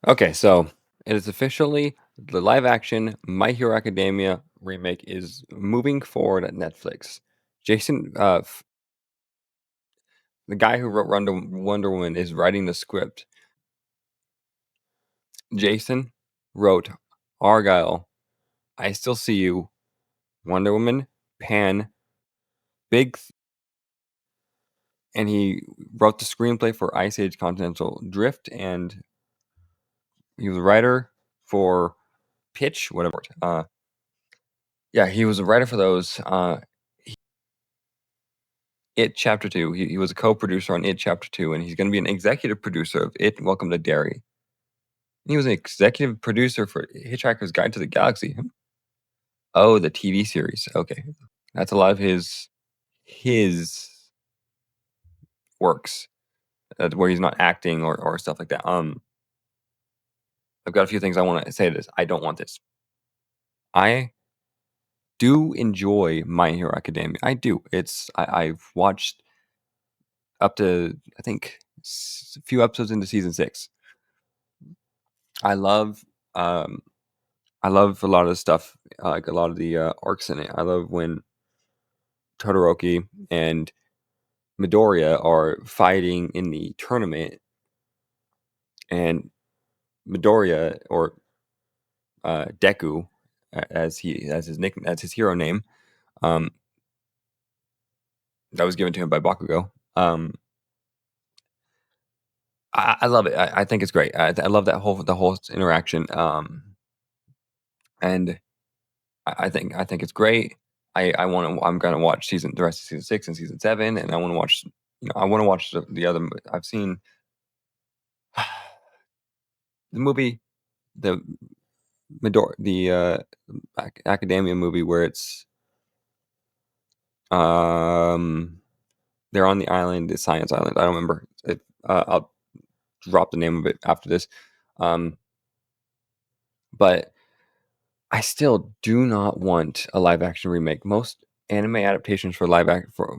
Okay, so it is officially the live action My Hero Academia remake is moving forward at Netflix. Jason, the guy who wrote Wonder Woman, is writing the script. Jason wrote Argyle, I Still See You, Wonder Woman, Pan, Big, and he wrote the screenplay for Ice Age Continental Drift, and he was a writer for Pitch, whatever. Yeah, he was a writer for those. It Chapter 2. He was a co-producer on It Chapter 2, and he's going to be an executive producer of It Welcome to Derry. He was an executive producer for Hitchhiker's Guide to the Galaxy. Oh, the TV series. Okay. That's a lot of his works where he's not acting or stuff like that. I've got a few things I want to say to this. I don't want this. I do enjoy My Hero Academia. I do. I've watched up to I think a few episodes into season 6. I love um I love a lot of the stuff, like a lot of the arcs in it. I love when Todoroki and Midoriya are fighting in the tournament, and Midoriya or Deku, as his hero name, um, that was given to him by Bakugo. I love it. I think it's great. I love the whole interaction. And I think it's great. I'm gonna watch the rest of season 6 and season 7, and I want to watch. I want to watch the other. I've seen the movie, the Academia movie where it's um they're on the island, the science island. I don't remember. I'll drop the name of it after this. But I still do not want a live action remake. Most anime adaptations for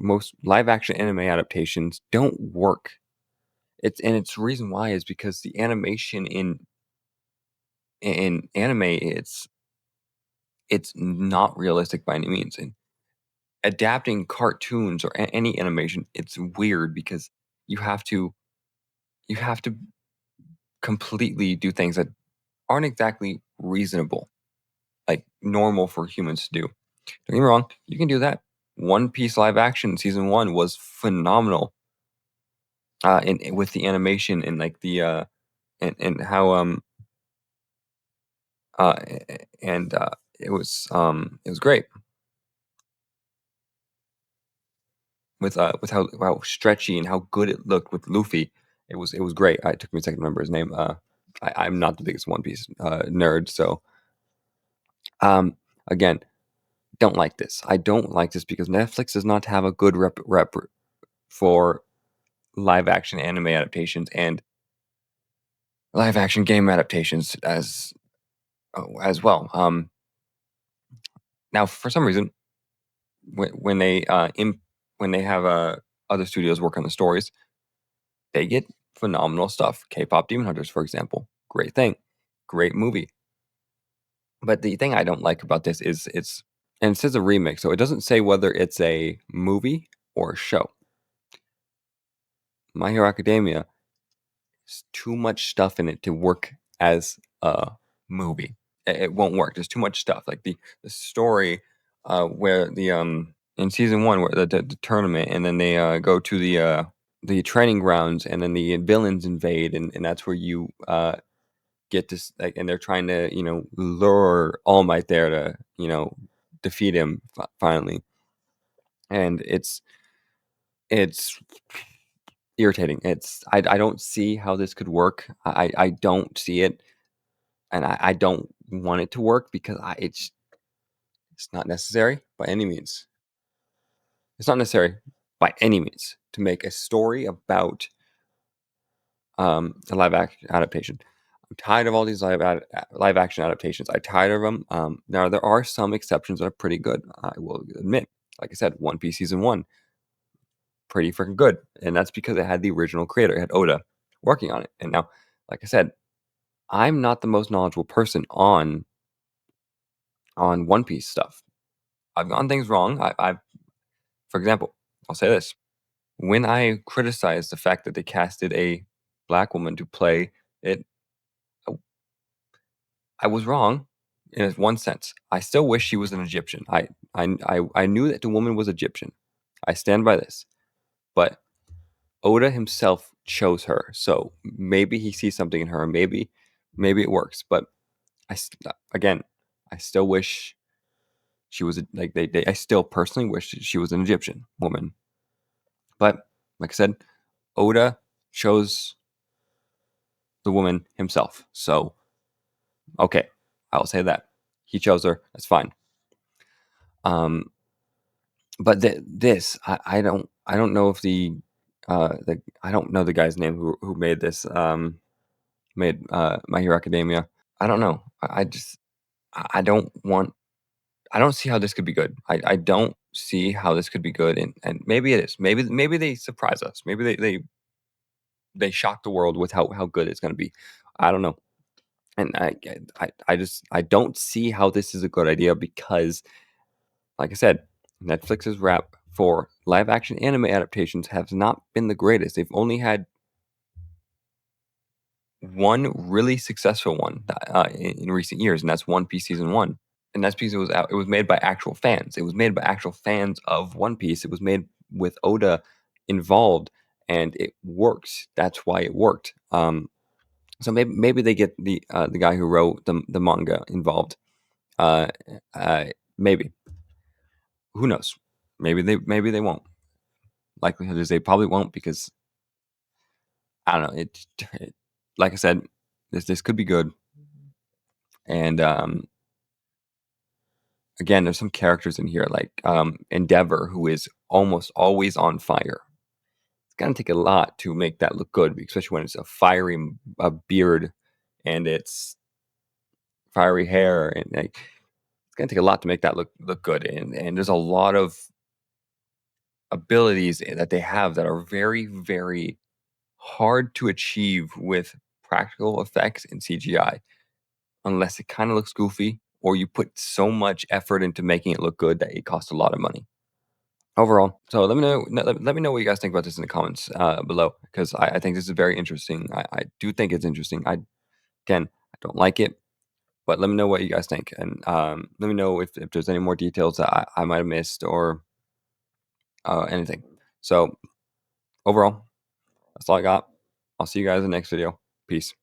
most live action anime adaptations don't work. Its reason why is because the animation in anime it's not realistic by any means. And adapting cartoons or any animation, it's weird because you have to you have to completely do things that aren't exactly reasonable, like normal for humans to do. Don't get me wrong, you can do that. One Piece live action season 1 was phenomenal. With the animation and like the and how uh and it was great with how stretchy and how good it looked with Luffy. It was great. It took me a second to remember his name. I'm not the biggest One Piece nerd, so um again, don't like this. I don't like this because Netflix does not have a good rep for live action anime adaptations and live action game adaptations as well. Now for some reason, when when they have other studios work on the stories, they get phenomenal stuff. K-pop Demon Hunters, for example, great thing, great movie. But the thing I don't like about this is it says a remake, so it doesn't say whether it's a movie or a show. My Hero Academia has too much stuff in it to work as a movie. It won't work. There's too much stuff. Like the story where the in season 1 where the tournament, and then they go to the training grounds, and then the villains invade, and that's where you get to like, and they're trying to lure All Might there to defeat him finally, and it's irritating. I don't see how this could work. I don't see it, and I don't want it to work because it's not necessary by any means. It's not necessary by any means to make a story about a live action adaptation. I'm tired of all these live action adaptations. I'm tired of them. Now there are some exceptions that are pretty good. I will admit. Like I said, One Piece season 1, pretty freaking good, and that's because it had the original creator, it had Oda, working on it. And now, like I said, I'm not the most knowledgeable person on One Piece stuff. I've gotten things wrong. For example, I'll say this: when I criticized the fact that they casted a black woman to play it, I I was wrong in one sense. I still wish she was an Egyptian. I knew that the woman was Egyptian. I stand by this, but Oda himself chose her, so maybe he sees something in her. Maybe it works, but again, I still wish she was like they. I still personally wish she was an Egyptian woman. But like I said, Oda chose the woman himself. So okay, I'll say that he chose her. That's fine. Um, but this I don't know if the I don't know the guy's name who made this made My Hero Academia. I don't know. I just I don't want I don't see how this could be good. I don't see how this could be good, and maybe it is. Maybe they surprise us. Maybe they shock the world with how good it's going to be. I don't know. And I just I don't see how this is a good idea because, like I said, Netflix's rap for live action anime adaptations has not been the greatest. They've only had one really successful one in recent years, and that's One Piece season one. And that's because it was made by actual fans. It was made by actual fans of One Piece. It was made with Oda involved, and it works. That's why it worked. So maybe they get the guy who wrote the manga involved. Uh, uh, maybe, who knows? Maybe they won't. Likelihood is they probably won't because I don't know. Like I said, this could be good. And again, there's some characters in here like Endeavor, who is almost always on fire. It's gonna take a lot to make that look good, especially when it's a fiery beard and it's fiery hair, and like it's gonna take a lot to make that look good. And there's a lot of abilities that they have that are very hard to achieve with practical effects and CGI, unless it kind of looks goofy or you put so much effort into making it look good that it costs a lot of money overall. So let me know what you guys think about this in the comments below, because I think this is very interesting. I do think it's interesting. Again, I don't like it, but let me know what you guys think, and let me know if there's any more details that I might have missed or anything. So overall, that's all I got. I'll see you guys in the next video. Peace.